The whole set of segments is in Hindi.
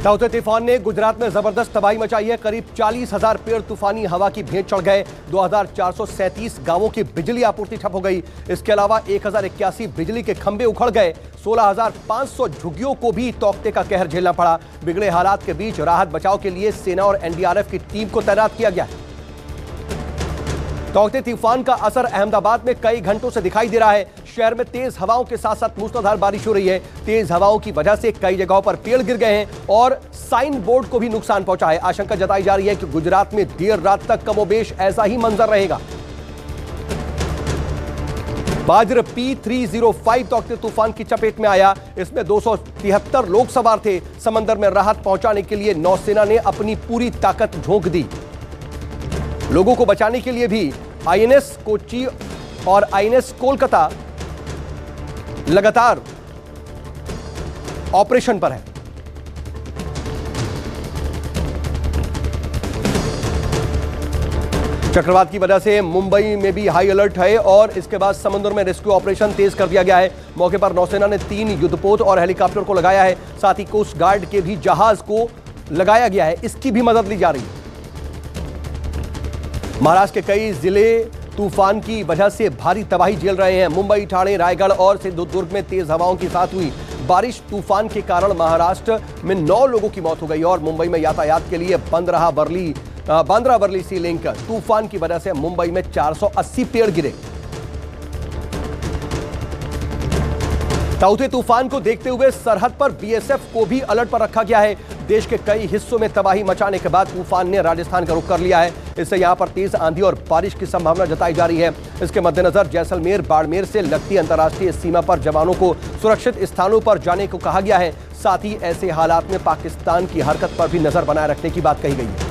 ताउते तूफान ने गुजरात में जबरदस्त तबाही मचाई है। करीब 40,000 पेड़ तूफानी हवा की भेंट चढ़ गए। 2,437 गांवों की बिजली आपूर्ति ठप हो गई। इसके अलावा 1,081 बिजली के खंभे उखड़ गए। 16,500 झुग्गियों को भी तौकते का कहर झेलना पड़ा। बिगड़े हालात के बीच राहत बचाव के लिए सेना और एनडीआरएफ की टीम को तैनात किया गया है। ताउते तूफान का असर अहमदाबाद में कई घंटों से दिखाई दे रहा है। शहर में तेज हवाओं के साथ साथ मूसलाधार बारिश हो रही है। तेज हवाओं की वजह से कई जगहों पर पेड़ गिर गए हैं और साइन बोर्ड को भी नुकसान पहुंचा है। आशंका जताई जा रही है कि गुजरात में देर रात तक कमोबेश ऐसा ही मंजर रहेगा। बाज्र P305 ताउते तूफान की चपेट में आया। इसमें 273 लोग सवार थे। समंदर में राहत पहुंचाने के लिए नौसेना ने अपनी पूरी ताकत झोंक दी। लोगों को बचाने के लिए भी आईएनएस कोच्चि और आईएनएस कोलकाता लगातार ऑपरेशन पर है। चक्रवात की वजह से मुंबई में भी हाई अलर्ट है और इसके बाद समुद्र में रेस्क्यू ऑपरेशन तेज कर दिया गया है। मौके पर नौसेना ने 3 युद्धपोत और हेलीकॉप्टर को लगाया है। साथ ही कोस्ट गार्ड के भी जहाज को लगाया गया है। इसकी भी मदद ली जा रही है। महाराष्ट्र के कई जिले तूफान की वजह से भारी तबाही झेल रहे हैं। मुंबई, ठाणे, रायगढ़ और सिंधुदुर्ग में तेज हवाओं के साथ हुई बारिश तूफान के कारण महाराष्ट्र में 9 लोगों की मौत हो गई और मुंबई में यातायात के लिए बंद रहा बांद्रा वर्ली सी लिंक। तूफान की वजह से मुंबई में 480 पेड़ गिरे। ताउते तूफान को देखते हुए सरहद पर बीएसएफ को भी अलर्ट पर रखा गया है। देश के कई हिस्सों में तबाही मचाने के बाद तूफान ने राजस्थान का रुख कर लिया है। इससे यहां पर तेज आंधी और बारिश की संभावना जताई जा रही है। इसके मद्देनजर जैसलमेर, बाड़मेर से लगती अंतर्राष्ट्रीय सीमा पर जवानों को सुरक्षित स्थानों पर जाने को कहा गया है। साथ ही ऐसे हालात में पाकिस्तान की हरकत पर भी नजर बनाए रखने की बात कही गई है।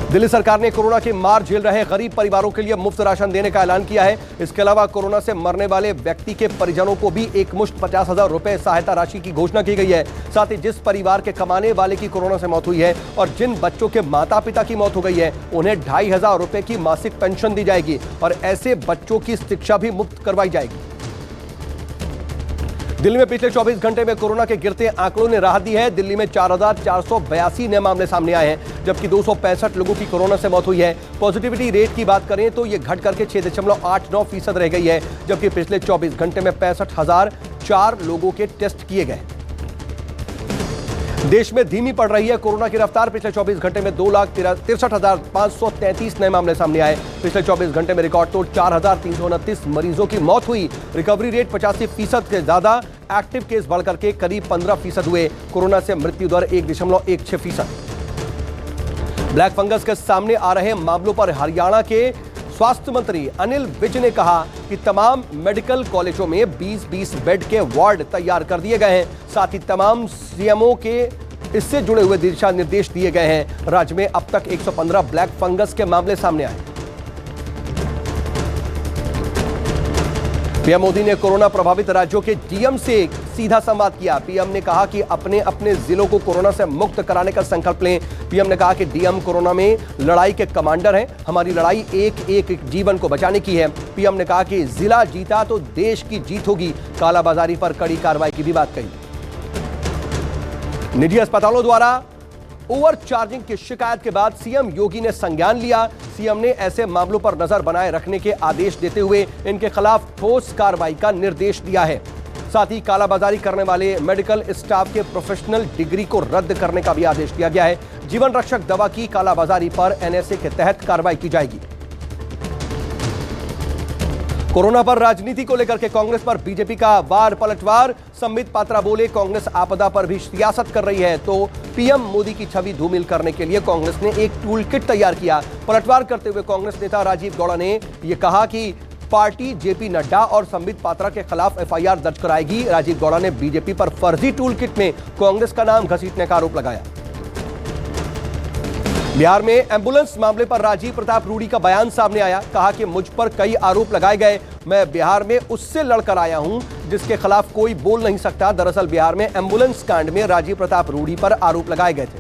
दिल्ली सरकार ने कोरोना की मार झेल रहे गरीब परिवारों के लिए मुफ्त राशन देने का ऐलान किया है। इसके अलावा कोरोना से मरने वाले व्यक्ति के परिजनों को भी एक मुश्त 50,000 रुपए सहायता राशि की घोषणा की गई है। साथ ही जिस परिवार के कमाने वाले की कोरोना से मौत हुई है और जिन बच्चों के माता पिता की मौत हो गई है उन्हें 2,500 रुपए की मासिक पेंशन दी जाएगी और ऐसे बच्चों की शिक्षा भी मुफ्त करवाई जाएगी। दिल्ली में पिछले 24 घंटे में कोरोना के गिरते आंकड़ों ने राहत दी है। दिल्ली में 4,482 नए मामले सामने आए हैं, जबकि 265 लोगों की कोरोना से मौत हुई है। पॉजिटिविटी रेट की बात करें तो यह घट करके 6.89% रह गई है, जबकि पिछले 24 घंटे में 65,004 लोगों के टेस्ट किए गए। देश में धीमी पड़ रही है कोरोना की रफ्तार। पिछले 24 घंटे में 2,63,533 नए मामले सामने आए। पिछले 24 घंटे में रिकॉर्ड तोड़ 4,329 मरीजों की मौत हुई। रिकवरी रेट 85% से ज्यादा। एक्टिव केस बढ़कर के करीब 15% हुए। कोरोना से मृत्यु दर 1.16%। ब्लैक फंगस के सामने आ रहे मामलों पर हरियाणा के स्वास्थ्य मंत्री अनिल विज ने कहा कि तमाम मेडिकल कॉलेजों में 20-20 बेड के वार्ड तैयार कर दिए गए हैं। साथ ही तमाम सीएमओ के इससे जुड़े हुए दिशा निर्देश दिए गए हैं। राज्य में अब तक 115 ब्लैक फंगस के मामले सामने आए। पीएम मोदी ने कोरोना प्रभावित राज्यों के डीएम से सीधा संवाद किया। पीएम ने कहा कि अपने अपने जिलों को कोरोना से मुक्त कराने का संकल्प लें। पीएम ने कहा कि डीएम कोरोना में लड़ाई के कमांडर हैं। हमारी लड़ाई एक एक जीवन को बचाने की है। पीएम ने कहा कि जिला जीता तो देश की जीत होगी। कालाबाजारी पर कड़ी कार्रवाई की भी बात कही। निजी अस्पतालों द्वारा ओवर चार्जिंग की शिकायत के बाद सीएम योगी ने संज्ञान लिया। सीएम ने ऐसे मामलों पर नजर बनाए रखने के आदेश देते हुए इनके खिलाफ ठोस कार्रवाई का निर्देश दिया है। साथ ही कालाबाजारी करने वाले मेडिकल स्टाफ के प्रोफेशनल डिग्री को रद्द करने का भी आदेश दिया गया है। जीवन रक्षक दवा की कालाबाजारी पर एनएसए के तहत कार्रवाई की जाएगी। कोरोना पर राजनीति को लेकर के कांग्रेस पर बीजेपी का वार पलटवार। संबित पात्रा बोले, कांग्रेस आपदा पर भी सियासत कर रही है, तो पीएम मोदी की छवि धूमिल करने के लिए कांग्रेस ने एक टूल किट तैयार किया। पलटवार करते हुए कांग्रेस नेता राजीव गौड़ा ने यह कहा कि पार्टी जेपी नड्डा और संबित पात्रा के खिलाफ एफआईआर दर्ज कराएगी। राजीव गौड़ा ने बीजेपी पर फर्जी टूल किट में कांग्रेस का नाम घसीटने का आरोप लगाया। बिहार में एम्बुलेंस मामले पर राजीव प्रताप रूडी का बयान सामने आया। कहा कि मुझ पर कई आरोप लगाए गए। मैं बिहार में उससे लड़कर आया हूं जिसके खिलाफ कोई बोल नहीं सकता। दरअसल बिहार में एम्बुलेंस कांड में राजीव प्रताप रूडी पर आरोप लगाए गए थे।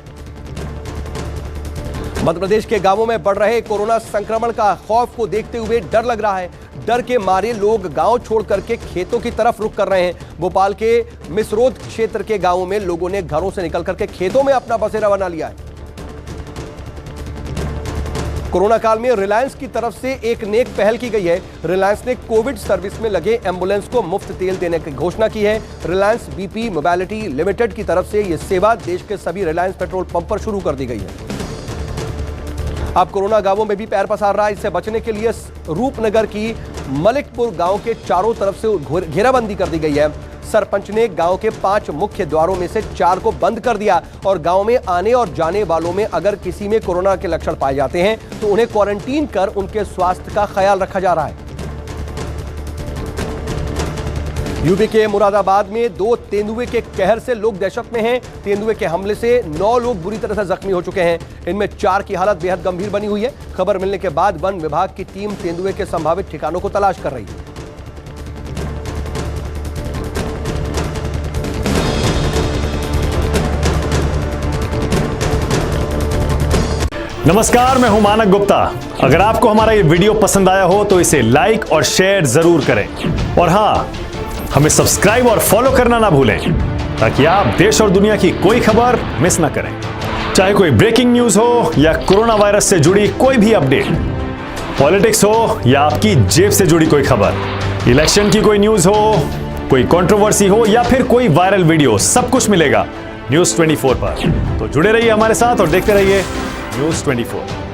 मध्य प्रदेश के गांवों में बढ़ रहे कोरोना संक्रमण का खौफ को देखते हुए डर लग रहा है। डर के मारे लोग गांव छोड़ करके खेतों की तरफ रुख कर रहे हैं। भोपाल के मिसरोद क्षेत्र के गांवों में लोगों ने घरों से निकल करके खेतों में अपना बसेरा बना लिया है। कोरोना काल में रिलायंस की तरफ से एक नेक पहल की गई है। रिलायंस ने कोविड सर्विस में लगे एम्बुलेंस को मुफ्त तेल देने की घोषणा की है। रिलायंस बीपी मोबिलिटी लिमिटेड की तरफ से यह सेवा देश के सभी रिलायंस पेट्रोल पंप पर शुरू कर दी गई है। अब कोरोना गांवों में भी पैर पसार रहा है। इससे बचने के लिए रूपनगर की मलिकपुर गांव के चारों तरफ से घेराबंदी कर दी गई है। सरपंच ने गांव के 5 मुख्य द्वारों में से 4 को बंद कर दिया और गांव में आने और जाने वालों में अगर किसी में कोरोना के लक्षण पाए जाते हैं तो उन्हें क्वारंटीन कर उनके स्वास्थ्य का ख्याल रखा जा रहा है। यूपी के मुरादाबाद में 2 तेंदुए के कहर से लोग दहशत में हैं। तेंदुए के हमले से 9 लोग बुरी तरह से जख्मी हो चुके हैं। इनमें 4 की हालत बेहद गंभीर बनी हुई है। खबर मिलने के बाद वन विभाग की टीम तेंदुए के संभावित ठिकानों को तलाश कर रही है। नमस्कार, मैं हूं मानक गुप्ता। अगर आपको हमारा ये वीडियो पसंद आया हो तो इसे लाइक और शेयर जरूर करें और हाँ, हमें सब्सक्राइब और फॉलो करना ना भूलें ताकि आप देश और दुनिया की कोई खबर मिस ना करें। चाहे कोई ब्रेकिंग न्यूज हो या कोरोना वायरस से जुड़ी कोई भी अपडेट, पॉलिटिक्स हो या आपकी जेब से जुड़ी कोई खबर, इलेक्शन की कोई न्यूज हो, कोई कंट्रोवर्सी हो या फिर कोई वायरल वीडियो, सब कुछ मिलेगा न्यूज़ 24 पर। तो जुड़े रहिए हमारे साथ और देखते रहिए न्यूज़ 24।